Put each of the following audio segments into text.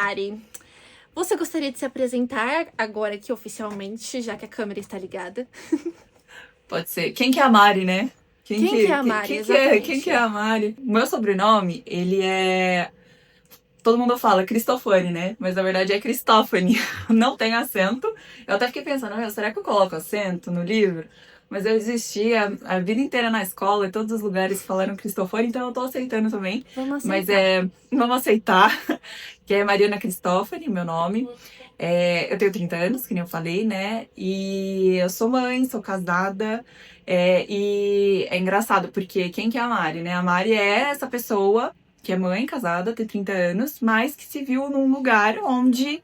Mari, você gostaria de se apresentar agora aqui oficialmente, já que a câmera está ligada? Pode ser. Quem que é a Mari, né? Quem que é a Mari, Quem que exatamente? é a Mari? O meu sobrenome, ele é... Todo mundo fala Cristofani, né? Mas na verdade é Cristófani. Não tem acento. Eu até fiquei pensando, meu, será que eu coloco acento no livro? Mas eu existi a vida inteira na escola, em todos os lugares falaram Cristofani, então eu tô aceitando também. Vamos Mas aceitar. vamos aceitar, que é Mariana Cristófani, meu nome. Eu tenho 30 anos, que nem eu falei, né? E eu sou mãe, sou casada. E é engraçado, porque quem que é a Mari, né? A Mari é essa pessoa que é mãe, casada, tem 30 anos, mas que se viu num lugar onde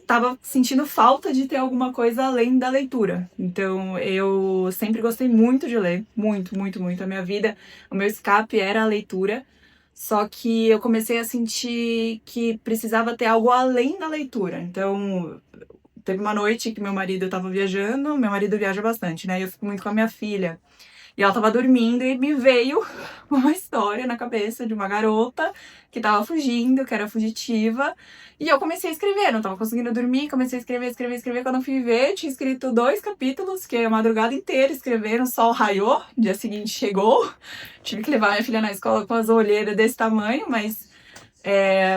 tava sentindo falta de ter alguma coisa além da leitura. Então, eu sempre gostei muito de ler, muito, muito, muito. A minha vida, o meu escape era a leitura. Só que eu comecei a sentir que precisava ter algo além da leitura. Então, teve uma noite que meu marido estava viajando, meu marido viaja bastante, né? Eu fico muito com a minha filha. E ela tava dormindo e me veio uma história na cabeça de uma garota que tava fugindo, que era fugitiva. E eu comecei a escrever, não tava conseguindo dormir, comecei a escrever, escrever, escrever. Quando eu fui ver, tinha escrito 2 capítulos, fiquei a madrugada inteira escrevendo, o sol raiou, dia seguinte chegou. Tive que levar minha filha na escola com as olheiras desse tamanho, mas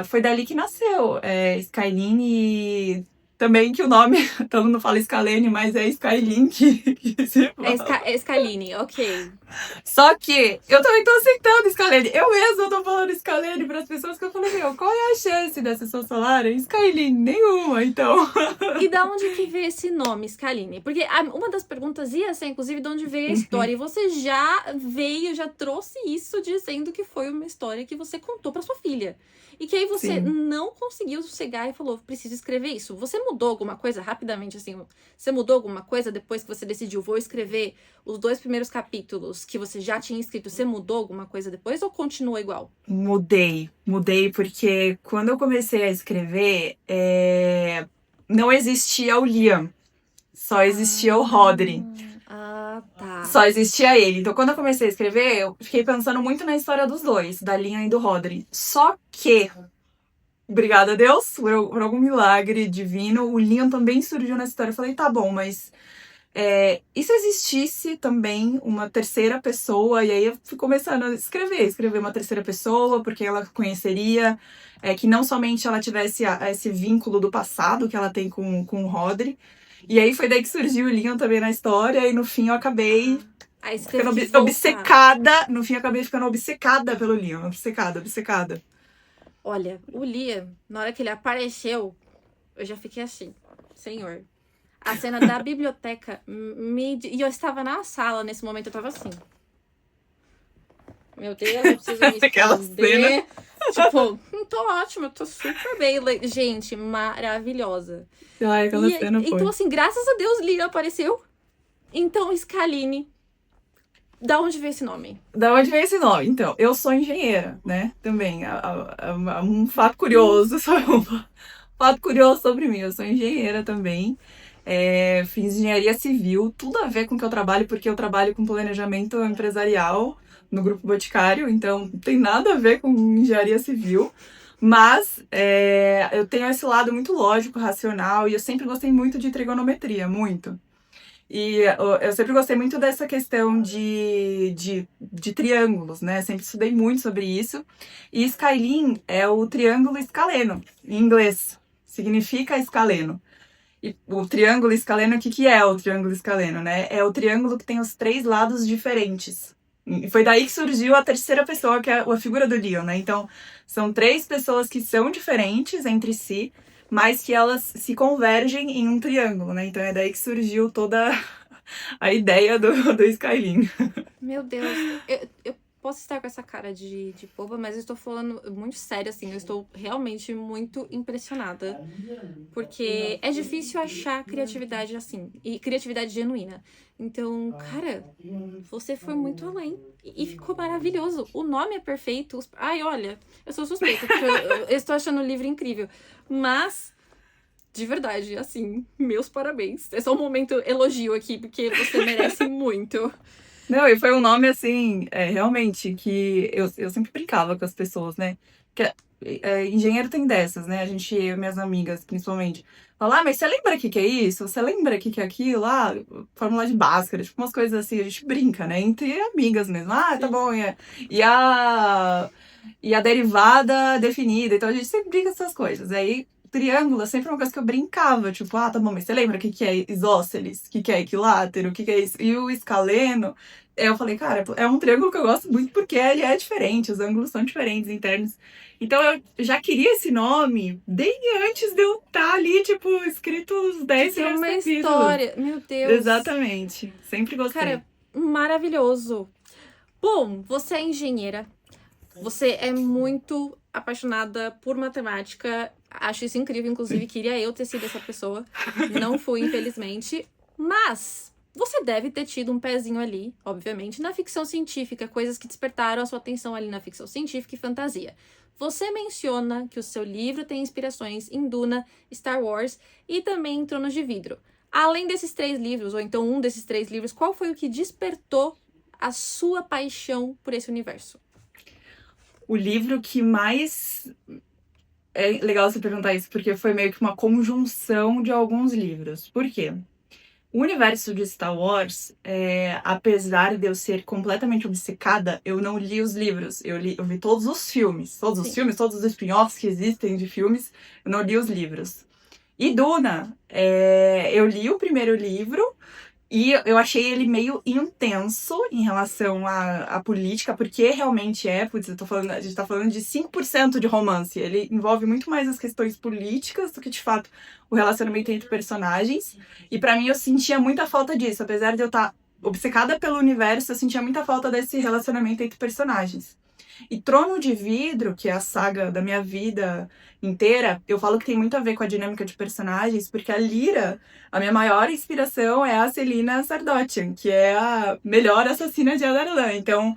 foi dali que nasceu. Skyline também que o nome, todo mundo fala Scalene, mas é Skyline que se fala. É Scaline, ok. Só que eu também tô aceitando Scalene. Eu mesma tô falando Scalene pras pessoas que eu falei, meu, qual é a chance dessa pessoa falarem Skyline? Nenhuma, então. E da onde que veio esse nome, Scaline? Porque uma das perguntas ia ser, inclusive, de onde veio a história. E você já trouxe isso dizendo que foi uma história que você contou pra sua filha. E que aí você Sim. não conseguiu chegar e falou, preciso escrever isso. Você mudou alguma coisa rapidamente, assim? Você mudou alguma coisa depois que você decidiu, vou escrever os 2 primeiros capítulos que você já tinha escrito? Você mudou alguma coisa depois ou continua igual? Mudei porque quando eu comecei a escrever, não existia o Liam, só existia o Rodri. Tá. Só existia ele. Então, quando eu comecei a escrever, eu fiquei pensando muito na história dos dois, da Liam e do Rodri. Só que, obrigada a Deus, por algum milagre divino, o Liam também surgiu nessa história. Eu falei, tá bom, mas e se existisse também uma terceira pessoa? E aí eu fui começando a escrever uma terceira pessoa, porque ela conheceria, que não somente ela tivesse esse vínculo do passado que ela tem com o Rodri. E aí foi daí que surgiu o Liam também na história, e no fim eu acabei Aí você teve ficando que voltar. obcecada. No fim eu acabei ficando obcecada pelo Liam. Obcecada. Olha, o Liam, na hora que ele apareceu, eu já fiquei assim, senhor. A cena da biblioteca, e eu estava na sala nesse momento, eu tava assim. Meu Deus, eu preciso me Aquela esconder. Tipo, tô ótima, tô super bem. Gente, maravilhosa. Ai, aquela cena Então, foi. assim, graças a Deus, Liam apareceu. Então, Scaline, da onde veio esse nome? Da onde vem esse nome? Então, eu sou engenheira, né? Também. Um fato curioso, um fato curioso sobre mim. Eu sou engenheira também. Fiz engenharia civil, tudo a ver com o que eu trabalho, porque eu trabalho com planejamento empresarial no Grupo Boticário, então não tem nada a ver com engenharia civil. Mas eu tenho esse lado muito lógico, racional, e eu sempre gostei muito de trigonometria, muito. E eu sempre gostei muito dessa questão de triângulos, né? Sempre estudei muito sobre isso. E Skyline é o triângulo escaleno, em inglês. Significa escaleno. E o triângulo escaleno, o que é o triângulo escaleno, né? É o triângulo que tem os 3 lados diferentes. E foi daí que surgiu a terceira pessoa, que é a figura do Leon, né? Então, são 3 pessoas que são diferentes entre si, mas que elas se convergem em um triângulo, né? Então é daí que surgiu toda a ideia do Skyline. Meu Deus, eu posso estar com essa cara de boba, mas eu estou falando muito sério, assim. Eu estou realmente muito impressionada. Porque é difícil achar criatividade assim, e criatividade genuína. Então, cara, você foi muito além. E ficou maravilhoso. O nome é perfeito. Ai, olha, eu sou suspeita, porque eu estou achando o livro incrível. Mas, de verdade, assim, meus parabéns. É só um momento elogio aqui, porque você merece muito. Não, e foi um nome assim, realmente, que eu sempre brincava com as pessoas, né? Porque engenheiro tem dessas, né? Eu e minhas amigas, principalmente. Falar, mas você lembra o que que é isso? Você lembra o que que é aquilo? Ah, fórmula de Bhaskara, tipo umas coisas assim, a gente brinca, né? Entre amigas mesmo. Ah, tá bom, é. E a derivada definida, então a gente sempre brinca essas coisas. Aí, triângulo é sempre uma coisa que eu brincava, tipo, ah, tá bom, mas você lembra o que que é isósceles? O que que é equilátero? O que que é isso? E o escaleno, eu falei, cara, é um triângulo que eu gosto muito porque ele é diferente, os ângulos são diferentes, internos. Então eu já queria esse nome desde antes de eu estar ali, tipo, escrito os 10 Tem uma primeiros capítulos. história. Meu Deus. Exatamente. Sempre gostei. Cara, maravilhoso. Bom, você é engenheira. Você é muito apaixonada por matemática. Acho isso incrível, inclusive queria eu ter sido essa pessoa. Não fui, infelizmente. Mas você deve ter tido um pezinho ali, obviamente, na ficção científica, coisas que despertaram a sua atenção ali na ficção científica e fantasia. Você menciona que o seu livro tem inspirações em Duna, Star Wars e também em Tronos de Vidro. Além desses 3 livros, ou então um desses 3 livros, qual foi o que despertou a sua paixão por esse universo? O livro que mais... É legal você perguntar isso, porque foi meio que uma conjunção de alguns livros. Por quê? O universo de Star Wars, apesar de eu ser completamente obcecada, eu não li os livros. Eu vi todos os filmes. Todos os filmes, todos os spin-offs que existem de filmes, eu não li os livros. E Duna, eu li o primeiro livro e eu achei ele meio intenso em relação à política, porque realmente putz, a gente tá falando de 5% de romance. Ele envolve muito mais as questões políticas do que, de fato, o relacionamento entre personagens. E pra mim eu sentia muita falta disso. Apesar de eu estar obcecada pelo universo, eu sentia muita falta desse relacionamento entre personagens. E Trono de Vidro, que é a saga da minha vida inteira, eu falo que tem muito a ver com a dinâmica de personagens, porque a Lyra, a minha maior inspiração é a Selina Sardotian, que é a melhor assassina de Adarlan. Então,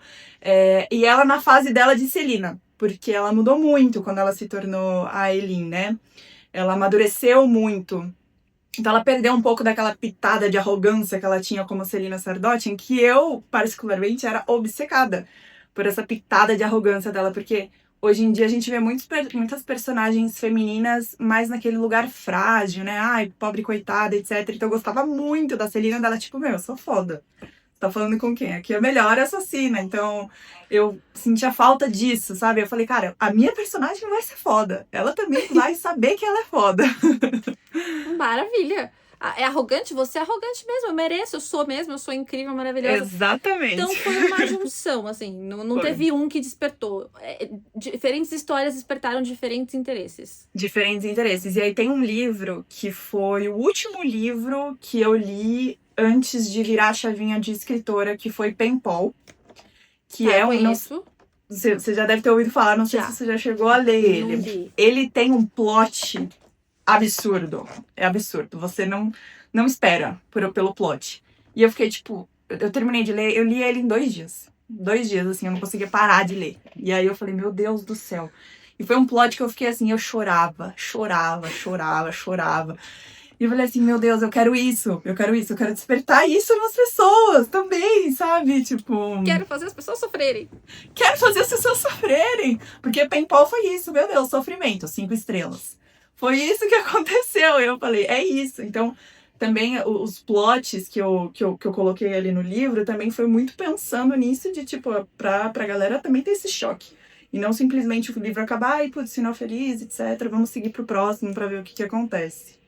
e ela na fase dela de Selina, porque ela mudou muito quando ela se tornou a Elin, né? Ela amadureceu muito. Então ela perdeu um pouco daquela pitada de arrogância que ela tinha como Selina Sardotian, que eu, particularmente, era obcecada por essa pitada de arrogância dela, porque hoje em dia a gente vê muitas personagens femininas mais naquele lugar frágil, né? Ai, pobre coitada, etc. Então eu gostava muito da Selina, dela, tipo, meu, eu sou foda. Tá falando com quem? Aqui é a melhor assassina. Então, eu sentia falta disso, sabe? Eu falei, cara, a minha personagem vai ser foda. Ela também vai saber que ela é foda. Maravilha! É arrogante? Você é arrogante mesmo, eu mereço, eu sou mesmo, eu sou incrível, maravilhosa. Exatamente. Então foi uma junção, assim, não teve um que despertou. Diferentes histórias despertaram diferentes interesses. Diferentes interesses. E aí tem um livro que foi o último livro que eu li antes de virar a chavinha de escritora, que foi Penpal. Que é um... Conheço. Você já deve ter ouvido falar, não sei se você já chegou a ler ele. Ele tem um plot absurdo. É absurdo. Você não espera pelo plot. E eu fiquei, tipo... Eu terminei de ler, eu li ele em 2 dias. 2 dias, assim, eu não conseguia parar de ler. E aí eu falei, meu Deus do céu. E foi um plot que eu fiquei assim, eu chorava. E eu falei assim, meu Deus, eu quero despertar isso nas pessoas também, sabe? Tipo... Quero fazer as pessoas sofrerem. Porque Penpal foi isso, meu Deus, sofrimento, 5 estrelas. Foi isso que aconteceu. Eu falei, é isso. Então, também os plots que eu coloquei ali no livro, também foi muito pensando nisso, de tipo, pra galera também ter esse choque. E não simplesmente o livro acabar e, putz, final feliz, etc. Vamos seguir pro próximo pra ver o que acontece.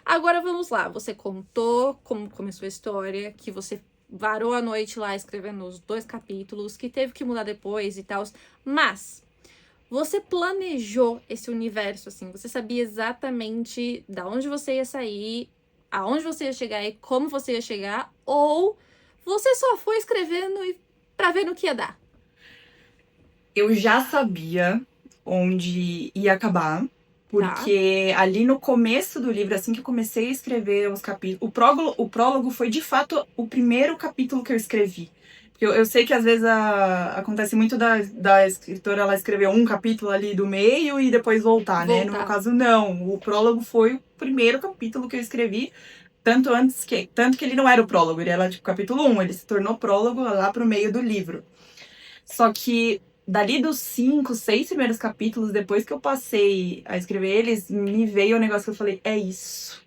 Agora vamos lá. Você contou como começou a história, que você varou a noite lá escrevendo os 2 capítulos, que teve que mudar depois e tal. Mas você planejou esse universo, assim? Você sabia exatamente da onde você ia sair, aonde você ia chegar e como você ia chegar? Ou você só foi escrevendo pra ver no que ia dar? Eu já sabia onde ia acabar. Porque ali no começo do livro, assim que eu comecei a escrever os capítulos... O prólogo foi, de fato, o primeiro capítulo que eu escrevi. Porque eu sei que, às vezes, acontece muito da escritora ela escrever um capítulo ali do meio e depois voltar, né? No meu caso, não. O prólogo foi o primeiro capítulo que eu escrevi. Tanto que ele não era o prólogo, ele era, tipo, capítulo 1. Ele se tornou prólogo lá pro meio do livro. Só que dali dos 5, 6 primeiros capítulos, depois que eu passei a escrever eles, me veio o negócio que eu falei, é isso.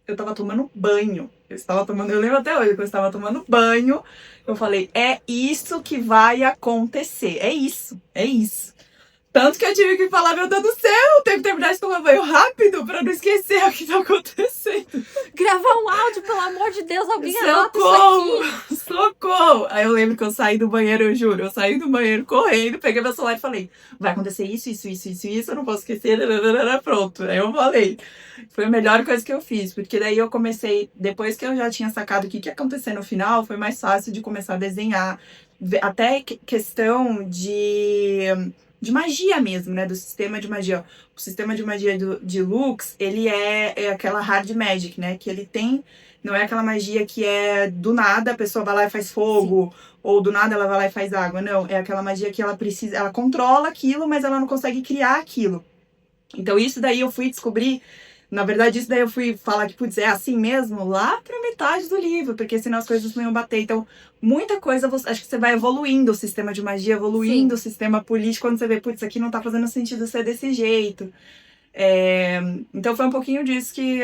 Eu tava tomando banho. Eu lembro até hoje que eu estava tomando banho. Eu falei, é isso que vai acontecer. É isso, é isso. Tanto que eu tive que falar, meu Deus do céu, eu tenho que terminar de tomar banho rápido pra não esquecer o que tá acontecendo. Gravar um áudio, pelo amor de Deus, alguém anota Socorro! isso aqui. Socorro! Aí eu lembro que eu saí do banheiro, eu juro. Eu saí do banheiro correndo, peguei meu celular e falei, vai acontecer isso, eu não posso esquecer, pronto. Aí eu falei. Foi a melhor coisa que eu fiz, porque daí eu comecei, depois que eu já tinha sacado o que ia acontecer no final, foi mais fácil de começar a desenhar. Até questão de magia mesmo, né? Do sistema de magia. O sistema de magia de Lux, ele é aquela hard magic, né? Que ele tem. Não é aquela magia que é do nada a pessoa vai lá e faz fogo, ou do nada ela vai lá e faz água. Não, é aquela magia que ela precisa, ela controla aquilo, mas ela não consegue criar aquilo. Então isso daí eu fui descobrir. Na verdade, isso daí eu fui falar que, putz, é assim mesmo lá pra metade do livro, porque senão as coisas não iam bater. Então, muita coisa, acho que você vai evoluindo o sistema de magia, evoluindo o sistema político, quando você vê, putz, isso aqui não tá fazendo sentido ser desse jeito. Então foi um pouquinho disso que,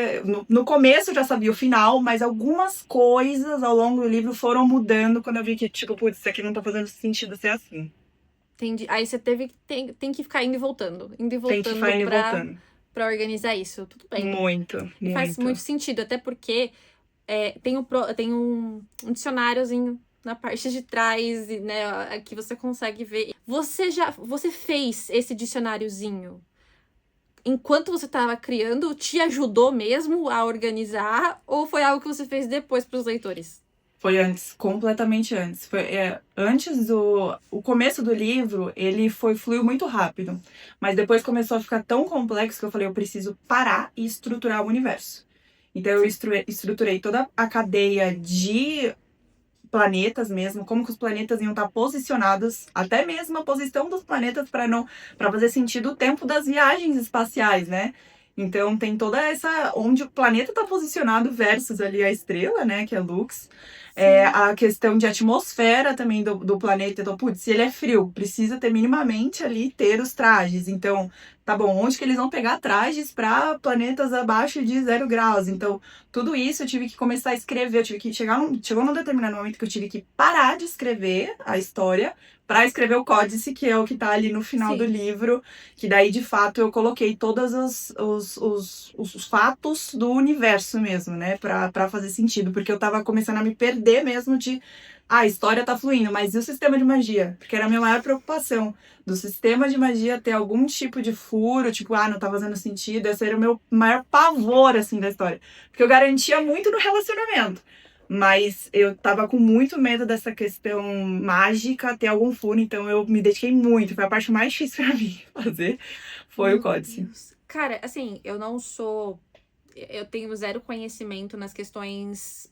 no começo eu já sabia o final, mas algumas coisas ao longo do livro foram mudando quando eu vi que, tipo, putz, isso aqui não tá fazendo sentido ser assim. Entendi. Aí você tem que ficar indo e voltando. Indo e Tem que ficar indo e voltando. Pra organizar isso. Tudo bem. Muito. Faz muito sentido, até porque tem um dicionáriozinho na parte de trás, né, que você consegue ver. Você fez esse dicionáriozinho enquanto você estava criando, te ajudou mesmo a organizar, ou foi algo que você fez depois para os leitores? Foi antes, completamente antes. Antes o começo do livro, ele fluiu muito rápido. Mas depois começou a ficar tão complexo que eu falei, eu preciso parar e estruturar o universo. Então eu estruturei toda a cadeia de planetas mesmo, como que os planetas iam estar posicionados, até mesmo a posição dos planetas para fazer sentido o tempo das viagens espaciais, né? Então tem toda essa onde o planeta está posicionado versus ali a estrela, né, que é Lux. A questão de atmosfera também do planeta. Então, putz, se ele é frio, precisa ter minimamente ali ter os trajes. Então, tá bom, onde que eles vão pegar trajes para planetas abaixo de 0 graus? Então, tudo isso eu tive que começar a escrever. Eu tive que chegou num determinado momento que eu tive que parar de escrever a história para escrever o códice, que é o que tá ali no final do livro, que daí, de fato, eu coloquei todos os fatos do universo mesmo, né, pra fazer sentido, porque eu tava começando a me perder mesmo de, a história tá fluindo, mas e o sistema de magia? Porque era a minha maior preocupação, do sistema de magia ter algum tipo de furo, tipo, não tá fazendo sentido, esse era o meu maior pavor, assim, da história, porque eu garantia muito no relacionamento. Mas eu tava com muito medo dessa questão mágica ter algum furo, então eu me dediquei muito. Foi a parte mais difícil pra mim fazer, foi o códice. Cara, assim, eu não sou... Eu tenho zero conhecimento nas questões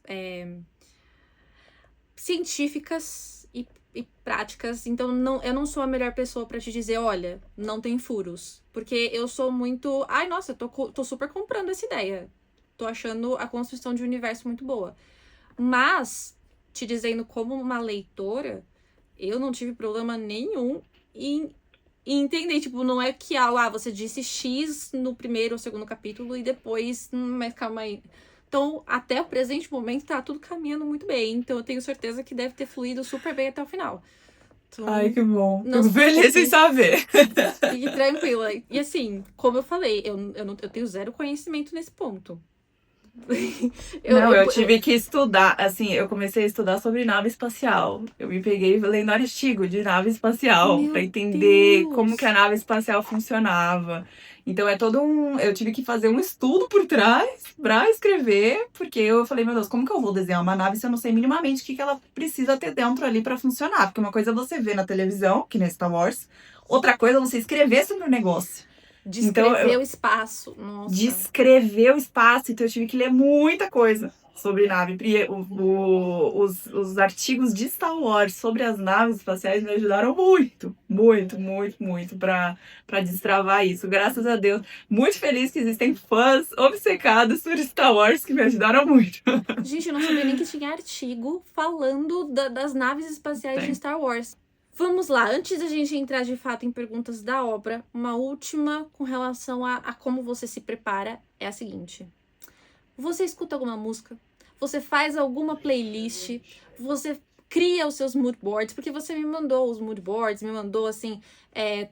científicas e práticas, então eu não sou a melhor pessoa pra te dizer, olha, não tem furos. Porque eu sou muito... Ai, nossa, eu tô super comprando essa ideia. Tô achando a construção de um universo muito boa. Mas, te dizendo como uma leitora, eu não tive problema nenhum em entender. Tipo, não é que você disse X no primeiro ou segundo capítulo e depois, mas calma aí. Então, até o presente momento, tá tudo caminhando muito bem. Então, eu tenho certeza que deve ter fluído super bem até o final. Então, ai, que bom. Fico feliz em saber. Fique tranquila. E assim, como eu falei, eu tenho zero conhecimento nesse ponto. Eu tive que estudar, assim, eu comecei a estudar sobre nave espacial. Eu me peguei lendo artigo de nave espacial para entender como que a nave espacial funcionava. Então eu tive que fazer um estudo por trás para escrever, porque eu falei, meu Deus, como que eu vou desenhar uma nave se eu não sei minimamente o que ela precisa ter dentro ali para funcionar? Porque uma coisa é você ver na televisão, que nem Star Wars, outra coisa é você escrever sobre o negócio. Descrever o espaço. Nossa. Descrever o espaço. Então eu tive que ler muita coisa sobre nave. E os artigos de Star Wars sobre as naves espaciais me ajudaram muito, muito, muito, muito pra destravar isso. Graças a Deus. Muito feliz que existem fãs obcecados por Star Wars que me ajudaram muito. Gente, eu não sabia nem que tinha artigo falando das naves espaciais de Star Wars. Vamos lá, antes da gente entrar de fato em perguntas da obra, uma última com relação a como você se prepara é a seguinte. Você escuta alguma música? Você faz alguma playlist? Você cria os seus mood boards? Porque você me mandou os mood boards, me mandou, assim,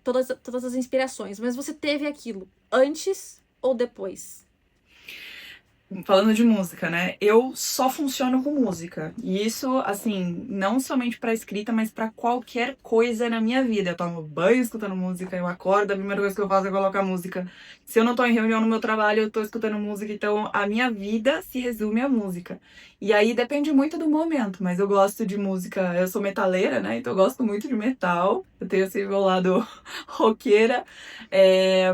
todas as inspirações. Mas você teve aquilo antes ou depois? Falando de música, né? Eu só funciono com música. E isso, assim, não somente pra escrita, mas pra qualquer coisa na minha vida. Eu tomo banho escutando música, eu acordo, a primeira coisa que eu faço é colocar música. Se eu não tô em reunião no meu trabalho, eu tô escutando música. Então, a minha vida se resume à música. E aí depende muito do momento, mas eu gosto de música. Eu sou metaleira, né? Então eu gosto muito de metal. Eu tenho esse meu lado roqueira.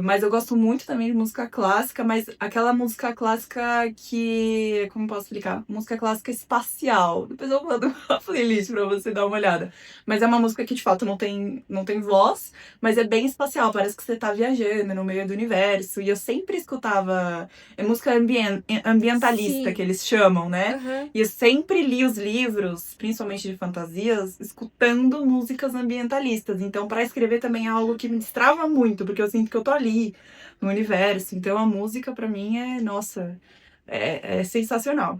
Mas eu gosto muito também de música clássica, mas aquela música clássica que... Como posso explicar? Música clássica espacial. Depois eu mando uma playlist pra você dar uma olhada. Mas é uma música que, de fato, não tem voz, mas é bem espacial. Parece que você tá viajando no meio do universo. E eu sempre escutava música ambientalista, Sim. que eles chamam, né? Aham. E eu sempre li os livros, principalmente de fantasias, escutando músicas ambientalistas. Então, para escrever também é algo que me destrava muito, porque eu sinto que eu tô ali, no universo. Então, a música, pra mim, nossa, é sensacional.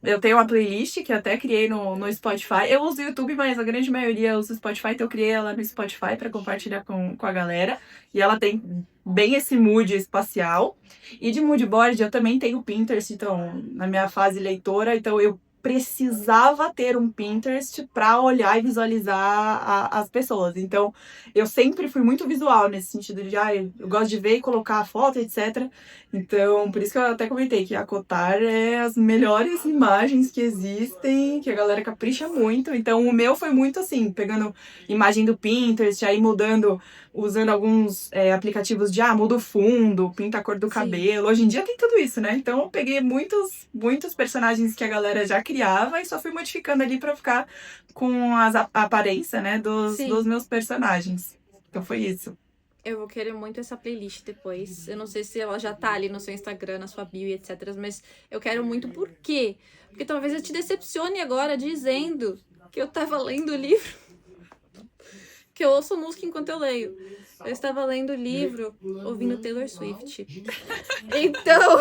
Eu tenho uma playlist que eu até criei no Spotify. Eu uso o YouTube, mas a grande maioria usa o Spotify, então eu criei ela no Spotify para compartilhar com a galera. E ela tem bem esse mood espacial. E de mood board eu também tenho o Pinterest, então, na minha fase leitora, então eu precisava ter um Pinterest para olhar e visualizar as pessoas. Então, eu sempre fui muito visual nesse sentido de, eu gosto de ver e colocar a foto, etc. Então, por isso que eu até comentei que a Cotar é as melhores imagens que existem, que a galera capricha muito. Então, o meu foi muito assim, pegando imagem do Pinterest, aí mudando, usando alguns aplicativos de, muda o fundo, pinta a cor do Sim. cabelo. Hoje em dia tem tudo isso, né? Então, eu peguei muitos personagens que a galera já criava e só fui modificando ali pra ficar com a aparência, né, Sim. dos meus personagens. Então, foi isso. Eu vou querer muito essa playlist depois. Eu não sei se ela já tá ali no seu Instagram, na sua bio, etc. Mas eu quero muito. Por quê? Porque talvez eu te decepcione agora dizendo que eu tava lendo o livro. Que eu ouço música enquanto eu leio. Eu estava lendo o livro ouvindo Taylor Swift. Então,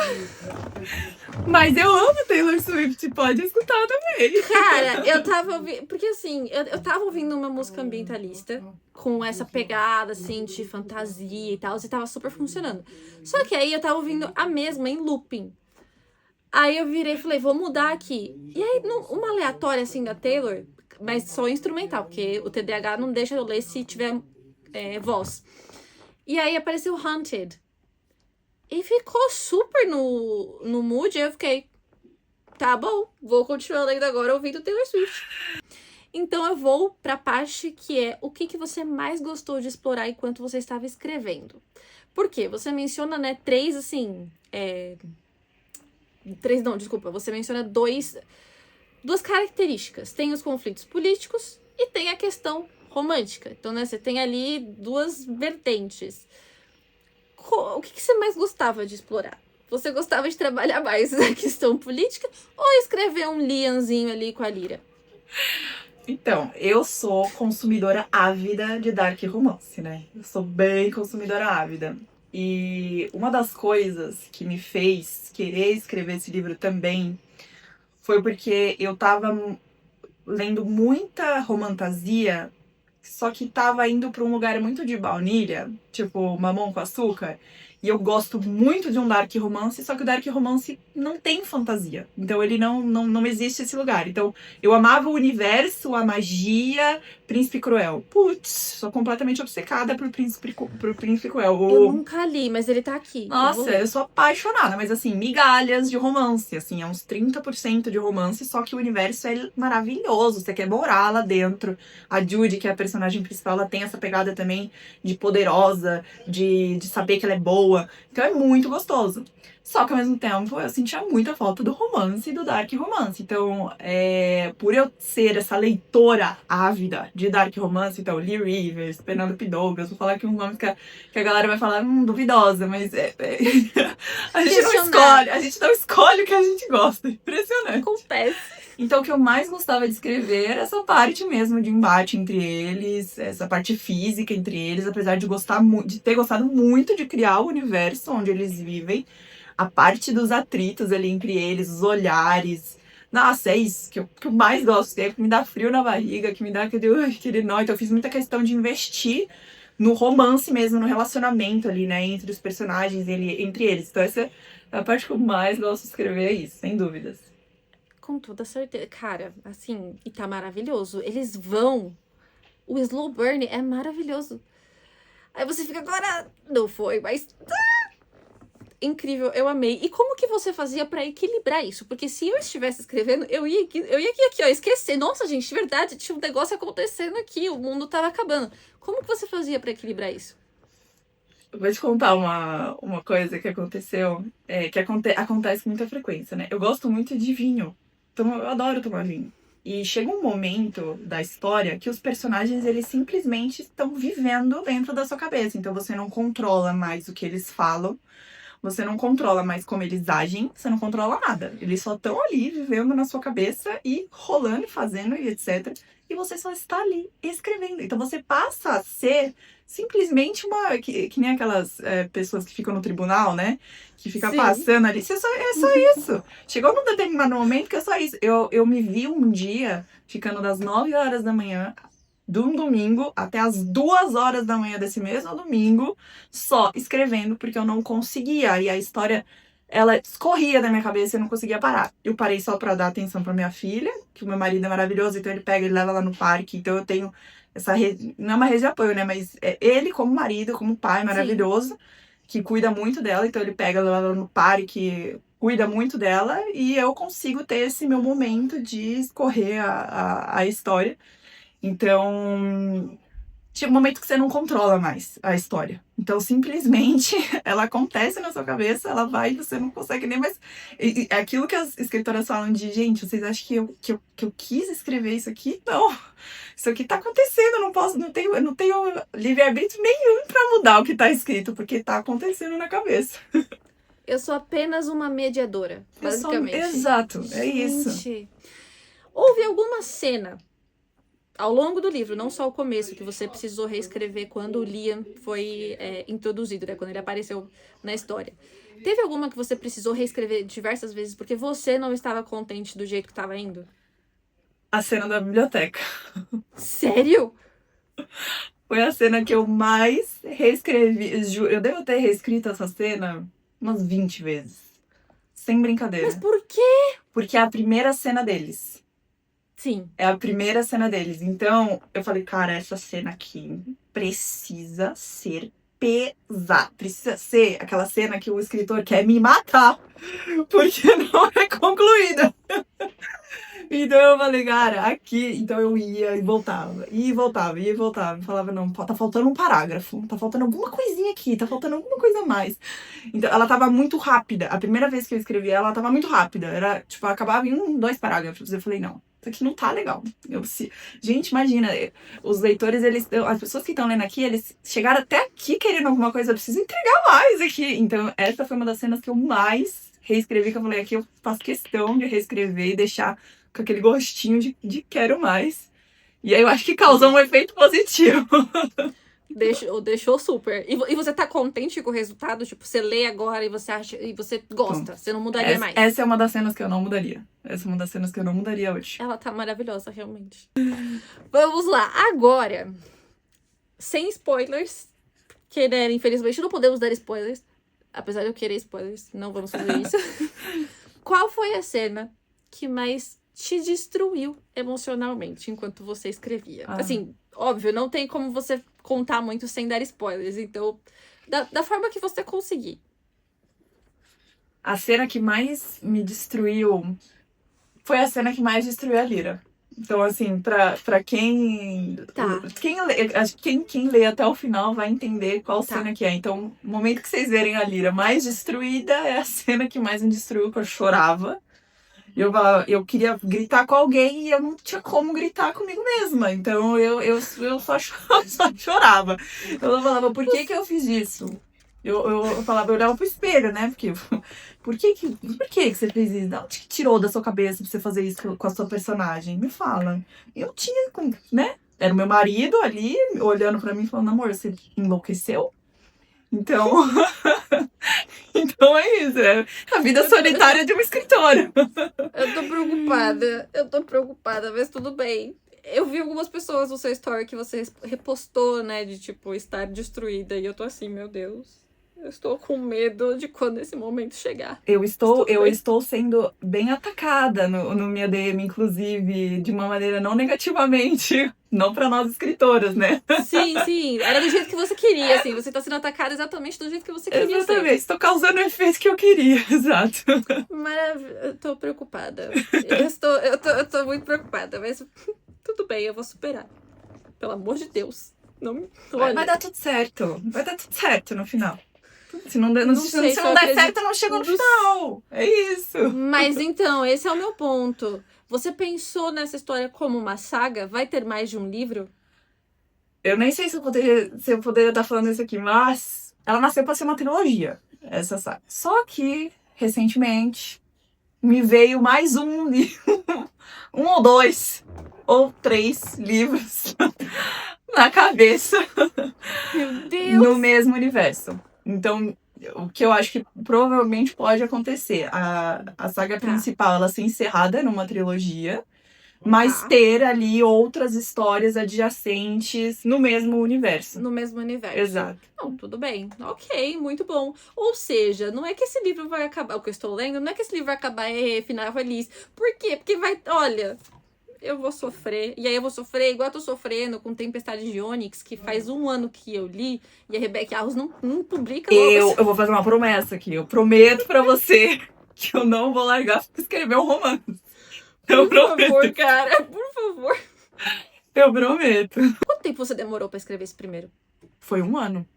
Mas eu amo Taylor Swift, pode escutar também. cara, eu tava ouvindo. Porque assim, eu tava ouvindo uma música ambientalista com essa pegada assim de fantasia e tal, e tava super funcionando. Só que aí eu tava ouvindo a mesma em looping. Aí eu virei e falei, vou mudar aqui. E aí, uma aleatória assim da Taylor, mas só instrumental, porque o TDAH não deixa eu ler se tiver voz. E aí apareceu Haunted. E ficou super no mood, e eu fiquei, tá bom, vou continuar lendo agora ouvindo Taylor Swift. Então eu vou pra parte que é o que você mais gostou de explorar enquanto você estava escrevendo. Por quê? Você menciona, né, três, assim... Você menciona duas características. Tem os conflitos políticos e tem a questão romântica. Então, né, você tem ali duas vertentes. O que você mais gostava de explorar? Você gostava de trabalhar mais na questão política ou escrever um Lianzinho ali com a Lyra? Então, eu sou consumidora ávida de dark romance, né? Eu sou bem consumidora ávida. E uma das coisas que me fez querer escrever esse livro também foi porque eu tava lendo muita romantasia, só que tava indo pra um lugar muito de baunilha, tipo Mamão com Açúcar. E eu gosto muito de um dark romance, só que o dark romance não tem fantasia. Então ele não existe esse lugar. Então eu amava o universo, a magia, Príncipe Cruel. Putz, sou completamente obcecada por Príncipe Cruel. Eu nunca li, mas ele tá aqui. Nossa, eu sou apaixonada, mas assim, migalhas de romance, assim, é uns 30% de romance, só que o universo é maravilhoso, você quer morar lá dentro. A Judy, que é a personagem principal, ela tem essa pegada também de poderosa, de saber que ela é boa, então é muito gostoso. Só que ao mesmo tempo eu sentia muita falta do romance e do dark romance. Então, por eu ser essa leitora ávida de dark romance, então Lee Rivers, Penelope Douglas, vou falar aqui uns nomes que a galera vai falar, duvidosa, mas a gente não escolhe o que a gente gosta. Impressionante. Confesso. Então, o que eu mais gostava de escrever era essa parte mesmo de embate entre eles, essa parte física entre eles, apesar de de ter gostado muito de criar o universo onde eles vivem, a parte dos atritos ali entre eles, os olhares. Nossa, é isso que eu mais gosto, que me dá frio na barriga, que me dá aquele nó. Então, eu fiz muita questão de investir no romance mesmo, no relacionamento ali, né, entre os personagens, entre eles. Então, essa é a parte que eu mais gosto de escrever, é isso, sem dúvidas. Com toda certeza. Cara, assim, e tá maravilhoso. Eles vão. O slow burn é maravilhoso. Aí você fica, agora não foi, mas incrível, eu amei. E como que você fazia pra equilibrar isso? Porque se eu estivesse escrevendo, eu ia aqui, ó, esquecer. Nossa, gente, de verdade, tinha um negócio acontecendo aqui, o mundo tava acabando. Como que você fazia pra equilibrar isso? Eu vou te contar uma coisa que aconteceu, que acontece com muita frequência, né? Eu gosto muito de vinho, então eu adoro tomar vinho. E chega um momento da história que os personagens, eles simplesmente estão vivendo dentro da sua cabeça. Então você não controla mais o que eles falam, você não controla mais como eles agem, você não controla nada. Eles só estão ali vivendo na sua cabeça e rolando, fazendo e etc. E você só está ali escrevendo. Então você passa a ser simplesmente que nem aquelas pessoas que ficam no tribunal, né? Que fica Sim. passando ali. É só isso. Chegou num determinado momento que é só isso. Eu me vi um dia ficando das 9 horas da manhã de um domingo até as 2 horas da manhã desse mesmo domingo, só escrevendo, porque eu não conseguia. E a história, ela escorria da minha cabeça e eu não conseguia parar. Eu parei só pra dar atenção pra minha filha, que o meu marido é maravilhoso, então ele pega e leva ela no parque. Então eu tenho essa rede, não é uma rede de apoio, né? Mas é ele como marido, como pai maravilhoso, que cuida muito dela. Então ele pega ela no parque, cuida muito dela, e eu consigo ter esse meu momento de escorrer a história. Então, tinha um momento que você não controla mais a história. Então, simplesmente, ela acontece na sua cabeça, ela vai e você não consegue nem mais... É aquilo que as escritoras falam de, gente, vocês acham que eu quis escrever isso aqui? Não. Isso aqui tá acontecendo, eu não tenho livre-arbítrio nenhum pra mudar o que tá escrito, porque tá acontecendo na cabeça. Eu sou apenas uma mediadora, basicamente. Exato, é isso. Gente, houve alguma cena ao longo do livro, não só o começo, que você precisou reescrever quando o Liam foi introduzido, né? Quando ele apareceu na história. Teve alguma que você precisou reescrever diversas vezes porque você não estava contente do jeito que estava indo? A cena da biblioteca. Sério? Foi a cena que eu mais reescrevi. Eu devo ter reescrito essa cena umas 20 vezes. Sem brincadeira. Mas por quê? Porque é a primeira cena deles. Sim. É a primeira cena deles. Então, eu falei, cara, essa cena aqui precisa ser pesada. Precisa ser aquela cena que o escritor quer me matar. Porque não é concluída. Então eu falei, cara, aqui. Então eu ia e voltava, ia e voltava, ia e voltava. Eu falava, não, tá faltando um parágrafo, tá faltando alguma coisinha aqui, tá faltando alguma coisa a mais. Então ela tava muito rápida. A primeira vez que eu escrevi ela tava muito rápida. Era, tipo, acabava em 2 parágrafos. Eu falei, não, isso aqui não tá legal. Gente, imagina, os leitores, as pessoas que estão lendo aqui, eles chegaram até aqui querendo alguma coisa, eu preciso entregar mais aqui. Então essa foi uma das cenas que eu mais reescrevi, que eu falei, aqui eu faço questão de reescrever e deixar com aquele gostinho de quero mais. E aí eu acho que causou um efeito positivo. Deixou super. E você tá contente com o resultado? Tipo, você lê agora e você acha e você gosta. Você não mudaria mais. Essa é uma das cenas que eu não mudaria. Essa é uma das cenas que eu não mudaria hoje. Ela tá maravilhosa, realmente. Vamos lá. Agora, sem spoilers. Que, né, infelizmente, não podemos dar spoilers. Apesar de eu querer spoilers. Não vamos fazer isso. Qual foi a cena que mais te destruiu emocionalmente enquanto você escrevia? Assim, óbvio, não tem como você contar muito sem dar spoilers. Então, da forma que você conseguir. A cena que mais me destruiu foi a cena que mais destruiu a Lyra. Então, assim, pra quem... Tá. Quem lê até o final vai entender qual cena que é. Então, o momento que vocês verem a Lyra mais destruída é a cena que mais me destruiu, que eu chorava. Eu queria gritar com alguém e eu não tinha como gritar comigo mesma. Então eu só chorava. Eu falava, por que eu fiz isso? Eu falava, eu olhava pro espelho, né? Porque, por que você fez isso? De onde que tirou da sua cabeça pra você fazer isso com a sua personagem? Me fala. Eu tinha, né? Era o meu marido ali, olhando pra mim, falando, amor, você enlouqueceu? Então, então é isso. É a vida solitária de uma escritora. Eu tô preocupada, mas tudo bem. Eu vi algumas pessoas no seu story que você repostou, né, de tipo, estar destruída. E eu tô assim, meu Deus. Eu estou com medo de quando esse momento chegar. Eu Bem. estou sendo bem atacada no minha DM, inclusive, de uma maneira não negativamente. Não pra nós escritoras, né? Sim, sim. Era do jeito que você queria, assim. Você tá sendo atacada exatamente do jeito que você queria Exatamente, estou causando o efeito que eu queria, exato. ser. Maravilha. Eu tô preocupada. Eu tô muito preocupada, mas tudo bem, eu vou superar. Pelo amor de Deus. Não me. Vai Olha, dar tudo certo. Vai dar tudo certo no final. Se não der, não sei se se não eu der acredito certo, não chega no final. É isso. Mas então, esse é o meu ponto. Você pensou nessa história como uma saga? Vai ter mais de um livro? Eu nem sei se eu poderia estar falando isso aqui, mas ela nasceu pra ser uma trilogia, essa saga. Só que, recentemente, me veio mais um livro, um ou dois, ou três livros na cabeça Meu Deus! no mesmo universo. Então, o que eu acho que provavelmente pode acontecer, a saga principal ela ser encerrada numa trilogia, mas Tá. ter ali outras histórias adjacentes no mesmo universo. No mesmo universo. Exato. Não, tudo bem. Ok, muito bom. Ou seja, não é que esse livro vai acabar. O que eu estou lendo, não é que esse livro vai acabar final feliz. Por quê? Porque vai. Olha, eu vou sofrer. E aí eu vou sofrer igual eu tô sofrendo com Tempestade de Ônix, que faz 1 ano que eu li. E a Rebecca Yarros não publica logo. Eu vou fazer uma promessa aqui. Eu prometo pra você que eu não vou largar pra escrever um romance. Eu Por prometo. favor, cara. Por favor. Eu prometo. Quanto tempo você demorou pra escrever esse primeiro? Foi 1 ano.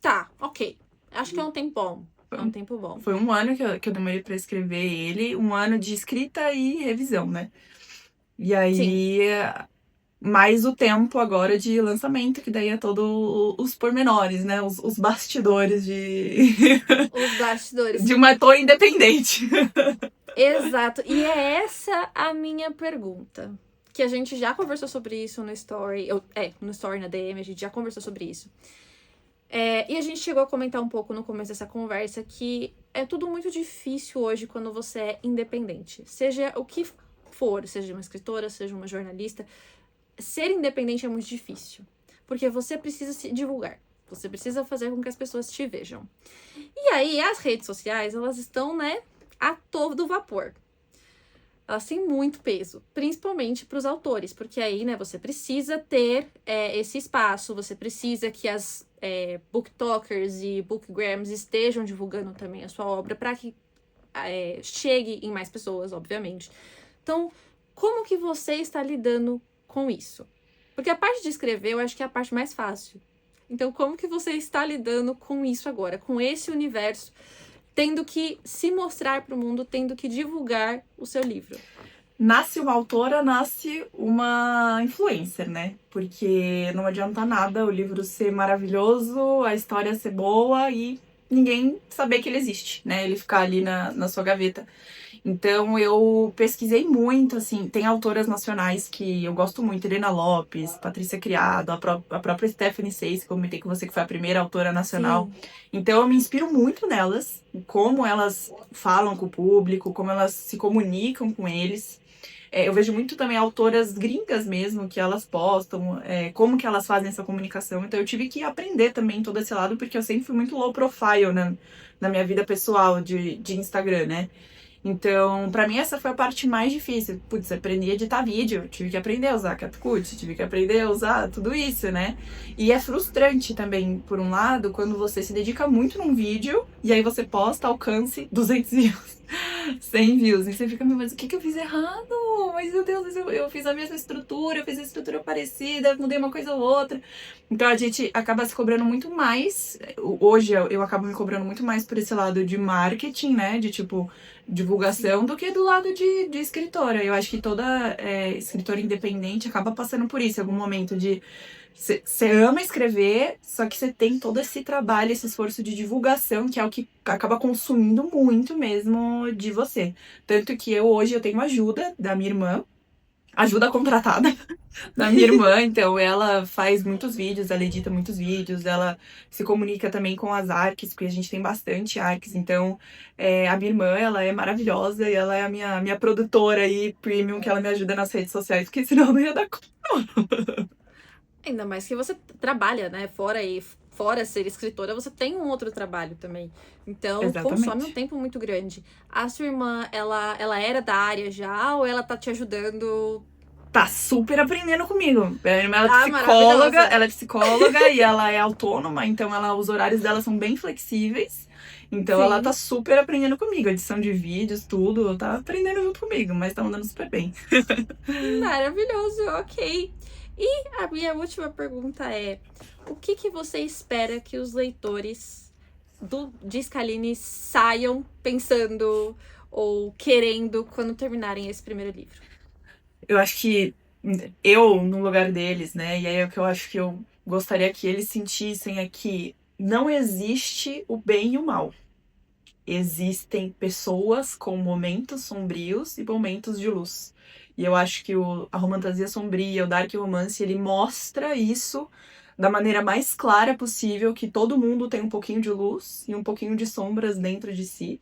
Tá, ok. Acho que é um tempo bom. É um tempo bom. Foi 1 ano que eu demorei pra escrever ele. 1 ano de escrita e revisão, né? E aí, mais o tempo agora de lançamento, que daí é todo os pormenores, né? Os bastidores Os bastidores. de uma autora independente. Exato. E é essa a minha pergunta. Que a gente já conversou sobre isso no story. No story, na DM, a gente já conversou sobre isso. E a gente chegou a comentar um pouco no começo dessa conversa que é tudo muito difícil hoje quando você é independente. Seja o que for, seja uma escritora, seja uma jornalista, ser independente é muito difícil. Porque você precisa se divulgar. Você precisa fazer com que as pessoas te vejam. E aí, as redes sociais, elas estão, né, a todo vapor. Elas têm muito peso, principalmente para os autores, porque aí, né, você precisa ter esse espaço, você precisa que as booktokers e bookgrams estejam divulgando também a sua obra para que chegue em mais pessoas, obviamente. Então, como que você está lidando com isso? Porque a parte de escrever, eu acho que é a parte mais fácil. Então, como que você está lidando com isso agora, com esse universo, tendo que se mostrar para o mundo, tendo que divulgar o seu livro? Nasce uma autora, nasce uma influencer, né? Porque não adianta nada o livro ser maravilhoso, a história ser boa e ninguém saber que ele existe, né? Ele ficar ali na sua gaveta. Então eu pesquisei muito, assim, tem autoras nacionais que eu gosto muito, Helena Lopes, Patrícia Criado, a própria Stephanie Seis, que eu comentei com você que foi a primeira autora nacional. Sim. Então eu me inspiro muito nelas, como elas falam com o público, como elas se comunicam com eles. Eu vejo muito também autoras gringas mesmo, que elas postam, como que elas fazem essa comunicação. Então eu tive que aprender também todo esse lado, porque eu sempre fui muito low profile na minha vida pessoal de Instagram, né? Então, pra mim, essa foi a parte mais difícil. Putz, aprendi a editar vídeo, tive que aprender a usar CapCut, tive que aprender a usar tudo isso, né? E é frustrante também, por um lado, quando você se dedica muito num vídeo e aí você posta, alcance 200 views, 100 views. E você fica, mas o que eu fiz errado? Mas, meu Deus, eu fiz a mesma estrutura, eu fiz a estrutura parecida, mudei uma coisa ou outra. Então a gente acaba se cobrando muito mais. Hoje eu acabo me cobrando muito mais por esse lado de marketing, né? De tipo, divulgação, do que do lado de escritora. Eu acho que toda escritora independente acaba passando por isso, em algum momento de. Você ama escrever, só que você tem todo esse trabalho, esse esforço de divulgação, que é o que acaba consumindo muito mesmo de você. Tanto que hoje eu tenho ajuda da minha irmã, ajuda contratada da minha irmã, então ela faz muitos vídeos, ela edita muitos vídeos, ela se comunica também com as arques, porque a gente tem bastante arques, então a minha irmã, ela é maravilhosa e ela é a minha produtora aí, premium, que ela me ajuda nas redes sociais, porque senão não ia dar conta. Ainda mais que você trabalha, né? Fora ser escritora, você tem um outro trabalho também. Então, Exatamente. consome um tempo muito grande. A sua irmã, ela era da área já ou ela tá te ajudando? Tá super aprendendo comigo. Minha irmã, Maravilhosa. ela é psicóloga e ela é autônoma, então os horários dela são bem flexíveis. Então Sim. ela tá super aprendendo comigo, edição de vídeos, tudo, tá aprendendo junto comigo, mas tá mandando super bem. Maravilhoso, ok. E a minha última pergunta é: o que você espera que os leitores de Scalini saiam pensando ou querendo quando terminarem esse primeiro livro? Eu acho que eu, no lugar deles, né, e aí é o que eu acho que eu gostaria que eles sentissem é que não existe o bem e o mal. Existem pessoas com momentos sombrios e momentos de luz. E eu acho que a romantasia sombria, o dark romance, ele mostra isso da maneira mais clara possível, que todo mundo tem um pouquinho de luz e um pouquinho de sombras dentro de si,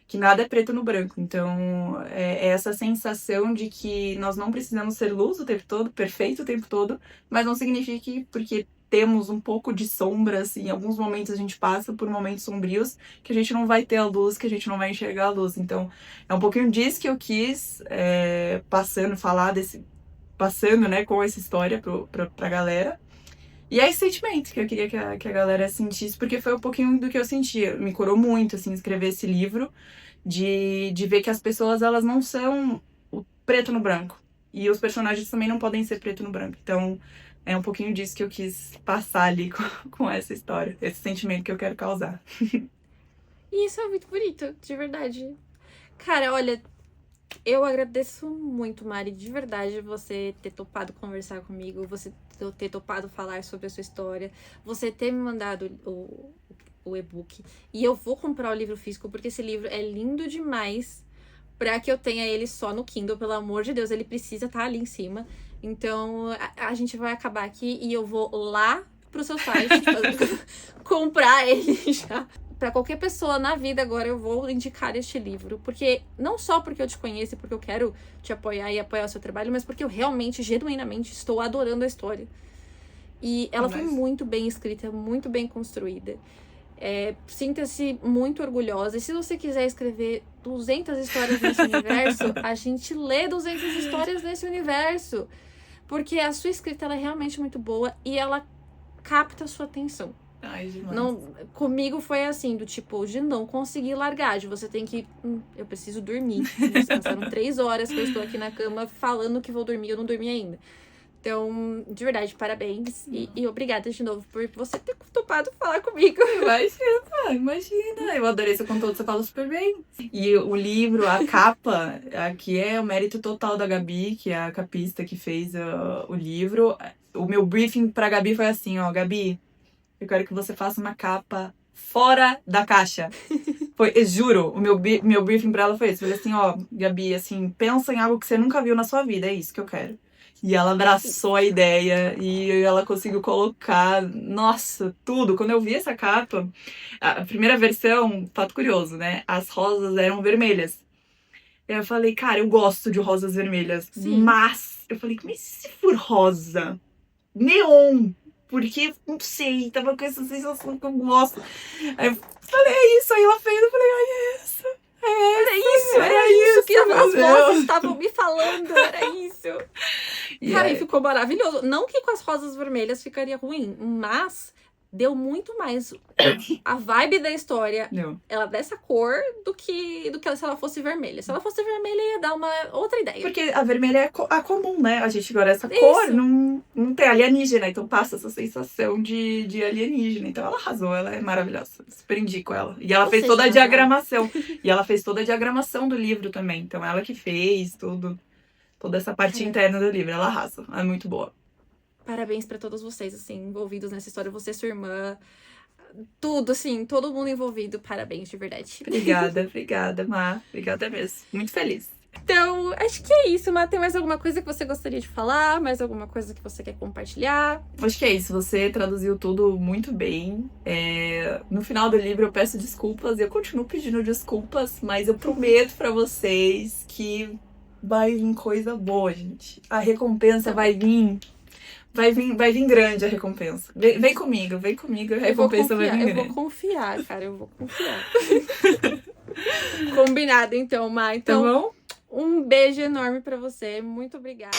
que nada é preto no branco. Então, é essa sensação de que nós não precisamos ser luz o tempo todo, perfeito o tempo todo, mas não significa que porque temos um pouco de sombras, em alguns momentos a gente passa por momentos sombrios, que a gente não vai ter a luz, que a gente não vai enxergar a luz. Então, é um pouquinho disso que eu quis passando, né, com essa história pra galera. E é esse sentimento que eu queria que a galera sentisse, porque foi um pouquinho do que eu senti. Me curou muito, assim, escrever esse livro, de ver que as pessoas, elas não são o preto no branco. E os personagens também não podem ser preto no branco. Então, é um pouquinho disso que eu quis passar ali com essa história. Esse sentimento que eu quero causar. E isso é muito bonito, de verdade. Cara, olha, eu agradeço muito, Mari, de verdade, você ter topado conversar comigo, você ter topado falar sobre a sua história, você ter me mandado o e-book. E eu vou comprar o livro físico, porque esse livro é lindo demais pra que eu tenha ele só no Kindle, pelo amor de Deus, ele precisa estar ali em cima. Então, a gente vai acabar aqui e eu vou lá pro seu site comprar ele já. Pra qualquer pessoa na vida agora eu vou indicar este livro, porque não só porque eu te conheço e porque eu quero te apoiar e apoiar o seu trabalho, mas porque eu realmente, genuinamente, estou adorando a história. E ela foi muito bem escrita, muito bem construída. Sinta-se muito orgulhosa. E se você quiser escrever 200 histórias nesse universo, a gente lê 200 histórias nesse universo. Porque a sua escrita ela é realmente muito boa e ela capta a sua atenção. Ai, demais. Não, comigo foi assim, do tipo, de não conseguir largar, de você tem que... eu preciso dormir. Passaram 3 horas que eu estou aqui na cama falando que vou dormir, eu não dormi ainda. Então, de verdade, parabéns. E obrigada de novo por você ter topado falar comigo. Imagina. Eu adorei seu conteúdo, você fala super bem. E o livro, a capa, aqui é o mérito total da Gabi, que é a capista que fez o livro. O meu briefing pra Gabi foi assim, ó, Gabi, eu quero que você faça uma capa fora da caixa. Eu juro, o meu briefing pra ela foi esse. Eu falei assim, ó, Gabi, assim, pensa em algo que você nunca viu na sua vida, é isso que eu quero. E ela abraçou a ideia e ela conseguiu colocar, nossa, tudo. Quando eu vi essa capa, a primeira versão, fato curioso, né? As rosas eram vermelhas. Eu falei, cara, eu gosto de rosas vermelhas. Sim. Mas, eu falei, mas se for rosa? Neon! Porque, não sei, tava com essa sensação que eu gosto. Aí eu falei, é isso. Aí ela fez, eu falei, ai, é isso. Era isso que as vozes estavam me falando, era isso. Cara, e ficou maravilhoso. Não que com as rosas vermelhas ficaria ruim, mas deu muito mais a vibe da história, Não. ela dessa cor, do que se ela fosse vermelha. Se ela fosse vermelha, ia dar uma outra ideia. Porque a vermelha é a comum, né? A gente agora, essa cor não tem alienígena, então passa essa sensação de alienígena. Então ela arrasou, ela é maravilhosa. Super indico ela. E ela fez toda a diagramação. E ela fez toda a diagramação do livro também. Então ela que fez tudo. Toda essa parte interna do livro. Ela arrasa. Ela é muito boa. Parabéns pra todos vocês, assim, envolvidos nessa história. Você, sua irmã, tudo, assim, todo mundo envolvido. Parabéns, de verdade. Obrigada, Má. Obrigada mesmo. Muito feliz. Então, acho que é isso, Má. Tem mais alguma coisa que você gostaria de falar? Mais alguma coisa que você quer compartilhar? Acho que é isso. Você traduziu tudo muito bem. No final do livro eu peço desculpas. Eu continuo pedindo desculpas, mas eu prometo pra vocês que vai vir coisa boa, gente. A recompensa vai vir. Vai vir grande a recompensa. Vem comigo, a recompensa vai vir grande. Eu vou confiar, cara, eu vou confiar. Combinado, então, Má. Então, tá bom? Um beijo enorme pra você. Muito obrigada.